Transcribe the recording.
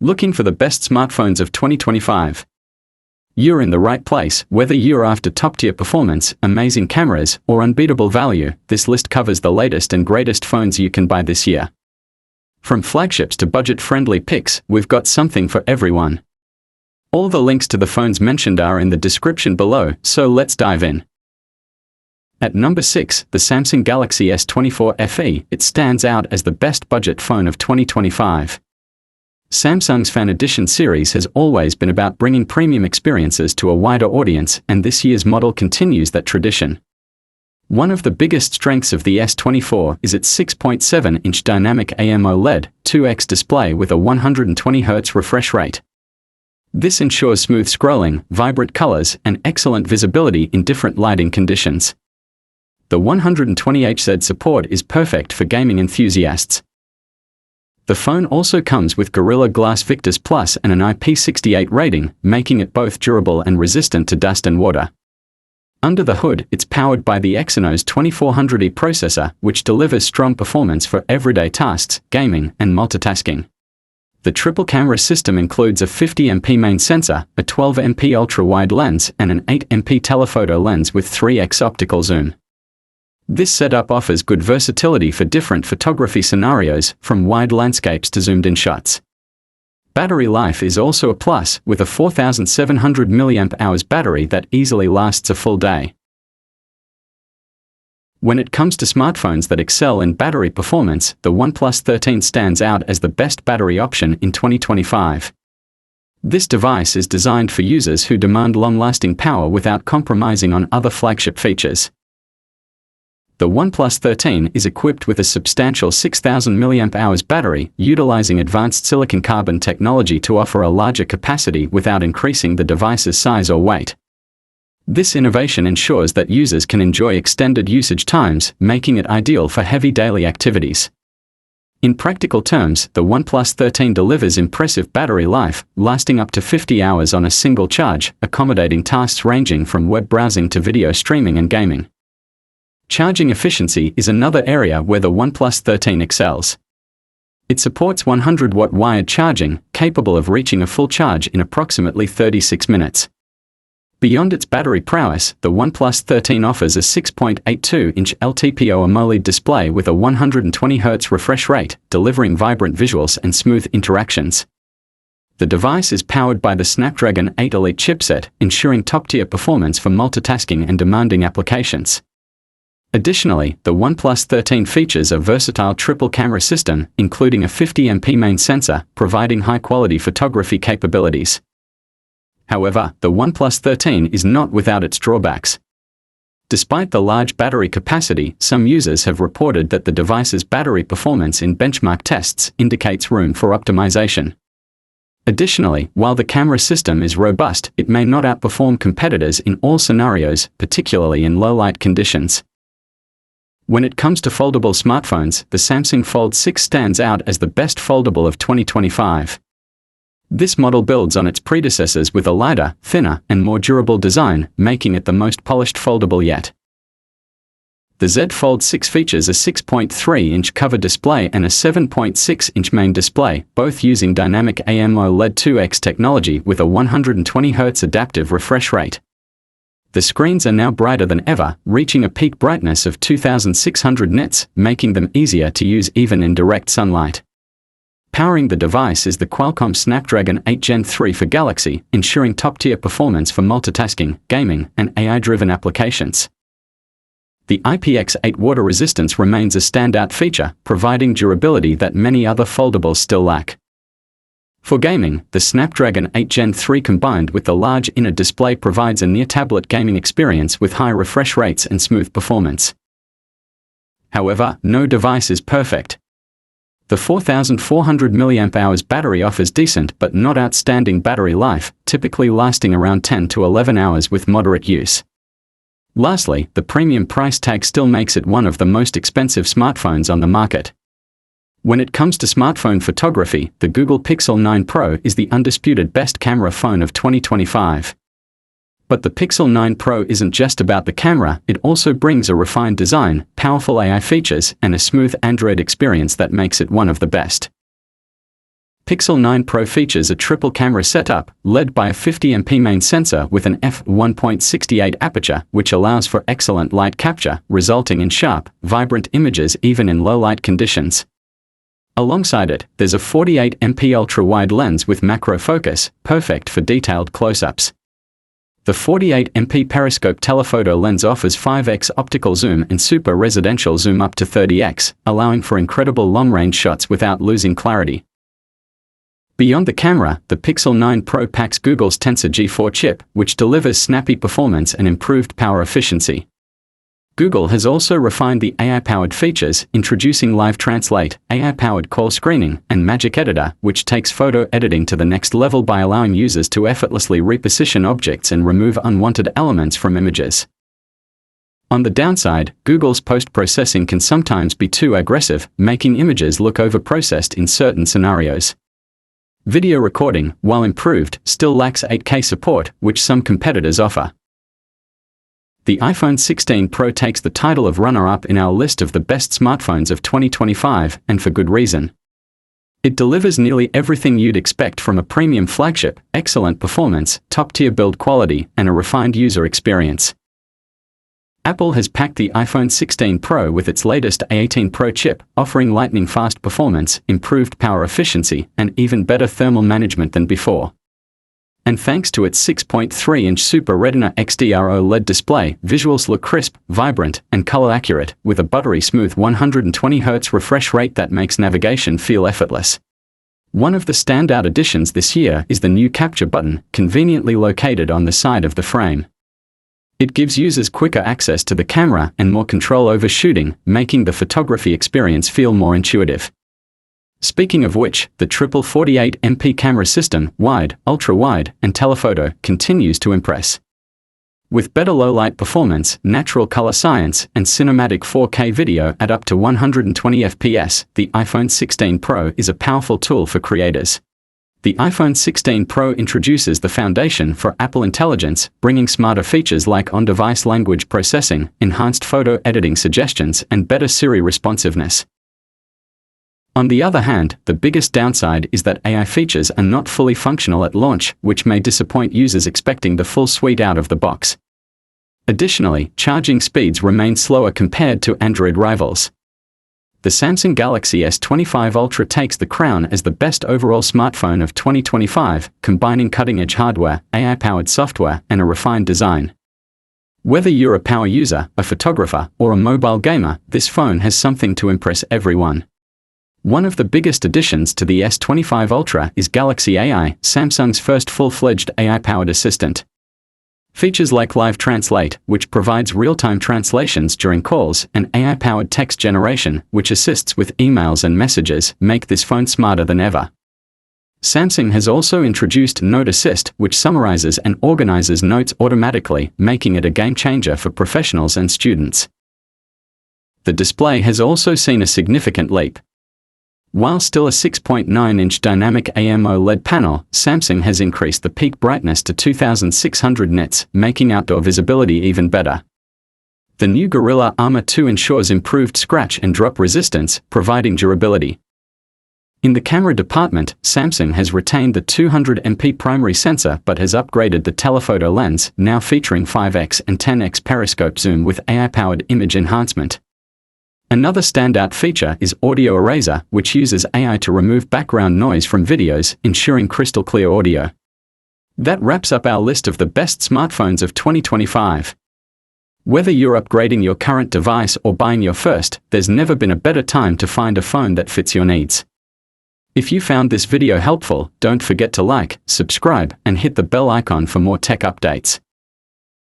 Looking for the best smartphones of 2025? You're in the right place. Whether you're after top-tier performance, amazing cameras, or unbeatable value, this list covers the latest and greatest phones you can buy this year. From flagships to budget-friendly picks, we've got something for everyone. All the links to the phones mentioned are in the description below, so let's dive in. At number 6, the Samsung Galaxy S24 Fe. It stands out as the best budget phone of 2025. Samsung's Fan Edition series has always been about bringing premium experiences to a wider audience, and this year's model continues that tradition. One of the biggest strengths of the S24 is its 6.7-inch dynamic AMOLED 2X display with a 120Hz refresh rate. This ensures smooth scrolling, vibrant colors, and excellent visibility in different lighting conditions. The 120Hz support is perfect for gaming enthusiasts. The phone also comes with Gorilla Glass Victus Plus and an IP68 rating, making it both durable and resistant to dust and water. Under the hood, it's powered by the Exynos 2400E processor, which delivers strong performance for everyday tasks, gaming, and multitasking. The triple camera system includes a 50MP main sensor, a 12MP ultra-wide lens, and an 8MP telephoto lens with 3x optical zoom. This setup offers good versatility for different photography scenarios, from wide landscapes to zoomed-in shots. Battery life is also a plus, with a 4700 mAh battery that easily lasts a full day. When it comes to smartphones that excel in battery performance, the Oneplus 13 stands out as the best battery option in 2025. This device is designed for users who demand long-lasting power without compromising on other flagship features. The Oneplus 13 is equipped with a substantial 6000 mAh battery, utilizing advanced silicon carbon technology to offer a larger capacity without increasing the device's size or weight. This innovation ensures that users can enjoy extended usage times, making it ideal for heavy daily activities. In practical terms, the Oneplus 13 delivers impressive battery life, lasting up to 50 hours on a single charge, accommodating tasks ranging from web browsing to video streaming and gaming. Charging efficiency is another area where the Oneplus 13 excels. It supports 100-watt wired charging, capable of reaching a full charge in approximately 36 minutes. Beyond its battery prowess, the Oneplus 13 offers a 6.82-inch LTPO AMOLED display with a 120Hz refresh rate, delivering vibrant visuals and smooth interactions. The device is powered by the Snapdragon 8 Elite chipset, ensuring top-tier performance for multitasking and demanding applications. Additionally, the Oneplus 13 features a versatile triple-camera system, including a 50MP main sensor, providing high-quality photography capabilities. However, the Oneplus 13 is not without its drawbacks. Despite the large battery capacity, some users have reported that the device's battery performance in benchmark tests indicates room for optimization. Additionally, while the camera system is robust, it may not outperform competitors in all scenarios, particularly in low-light conditions. When it comes to foldable smartphones, the Samsung Fold 6 stands out as the best foldable of 2025. This model builds on its predecessors with a lighter, thinner, and more durable design, making it the most polished foldable yet. The Z Fold 6 features a 6.3-inch cover display and a 7.6-inch main display, both using dynamic AMOLED 2X technology with a 120Hz adaptive refresh rate. The screens are now brighter than ever, reaching a peak brightness of 2600 nits, making them easier to use even in direct sunlight. Powering the device is the Qualcomm Snapdragon 8 Gen 3 for Galaxy, ensuring top-tier performance for multitasking, gaming, and AI-driven applications. The IPX8 water resistance remains a standout feature, providing durability that many other foldables still lack. For gaming, the Snapdragon 8 Gen 3 combined with the large inner display provides a near-tablet gaming experience with high refresh rates and smooth performance. However, no device is perfect. The 4400 mAh battery offers decent but not outstanding battery life, typically lasting around 10 to 11 hours with moderate use. Lastly, the premium price tag still makes it one of the most expensive smartphones on the market. When it comes to smartphone photography, the Google Pixel 9 Pro is the undisputed best camera phone of 2025. But the Pixel 9 Pro isn't just about the camera, it also brings a refined design, powerful AI features, and a smooth Android experience that makes it one of the best. Pixel 9 Pro features a triple camera setup, led by a 50MP main sensor with an f1.68 aperture, which allows for excellent light capture, resulting in sharp, vibrant images even in low light conditions. Alongside it, there's a 48MP ultra-wide lens with macro focus, perfect for detailed close-ups. The 48MP periscope telephoto lens offers 5x optical zoom and super residential zoom up to 30x, allowing for incredible long-range shots without losing clarity. Beyond the camera, the Pixel 9 Pro packs Google's Tensor G4 chip, which delivers snappy performance and improved power efficiency. Google has also refined the AI-powered features, introducing Live Translate, AI-powered call screening, and Magic Editor, which takes photo editing to the next level by allowing users to effortlessly reposition objects and remove unwanted elements from images. On the downside, Google's post-processing can sometimes be too aggressive, making images look over-processed in certain scenarios. Video recording, while improved, still lacks 8K support, which some competitors offer. The iPhone 16 Pro takes the title of runner-up in our list of the best smartphones of 2025, and for good reason. It delivers nearly everything you'd expect from a premium flagship: excellent performance, top-tier build quality, and a refined user experience. Apple has packed the iPhone 16 Pro with its latest A18 Pro chip, offering lightning-fast performance, improved power efficiency, and even better thermal management than before. And thanks to its 6.3-inch Super Retina XDR OLED display, visuals look crisp, vibrant, and color-accurate, with a buttery-smooth 120Hz refresh rate that makes navigation feel effortless. One of the standout additions this year is the new capture button, conveniently located on the side of the frame. It gives users quicker access to the camera and more control over shooting, making the photography experience feel more intuitive. Speaking of which, the triple 48MP camera system, wide, ultra-wide, and telephoto, continues to impress. With better low-light performance, natural color science, and cinematic 4K video at up to 120 FPS, the iPhone 16 Pro is a powerful tool for creators. The iPhone 16 Pro introduces the foundation for Apple Intelligence, bringing smarter features like on-device language processing, enhanced photo editing suggestions, and better Siri responsiveness. On the other hand, the biggest downside is that AI features are not fully functional at launch, which may disappoint users expecting the full suite out of the box. Additionally, charging speeds remain slower compared to Android rivals. The Samsung Galaxy S25 Ultra takes the crown as the best overall smartphone of 2025, combining cutting-edge hardware, AI-powered software, and a refined design. Whether you're a power user, a photographer, or a mobile gamer, this phone has something to impress everyone. One of the biggest additions to the S25 Ultra is Galaxy AI, Samsung's first full-fledged AI-powered assistant. Features like Live Translate, which provides real-time translations during calls, and AI-powered text generation, which assists with emails and messages, make this phone smarter than ever. Samsung has also introduced Note Assist, which summarizes and organizes notes automatically, making it a game-changer for professionals and students. The display has also seen a significant leap. While still a 6.9-inch dynamic AMOLED panel, Samsung has increased the peak brightness to 2600 nits, making outdoor visibility even better. The new Gorilla Armor 2 ensures improved scratch and drop resistance, providing durability. In the camera department, Samsung has retained the 200MP primary sensor but has upgraded the telephoto lens, now featuring 5x and 10x periscope zoom with AI-powered image enhancement. Another standout feature is Audio Eraser, which uses AI to remove background noise from videos, ensuring crystal clear audio. That wraps up our list of the best smartphones of 2025. Whether you're upgrading your current device or buying your first, there's never been a better time to find a phone that fits your needs. If you found this video helpful, don't forget to like, subscribe, and hit the bell icon for more tech updates.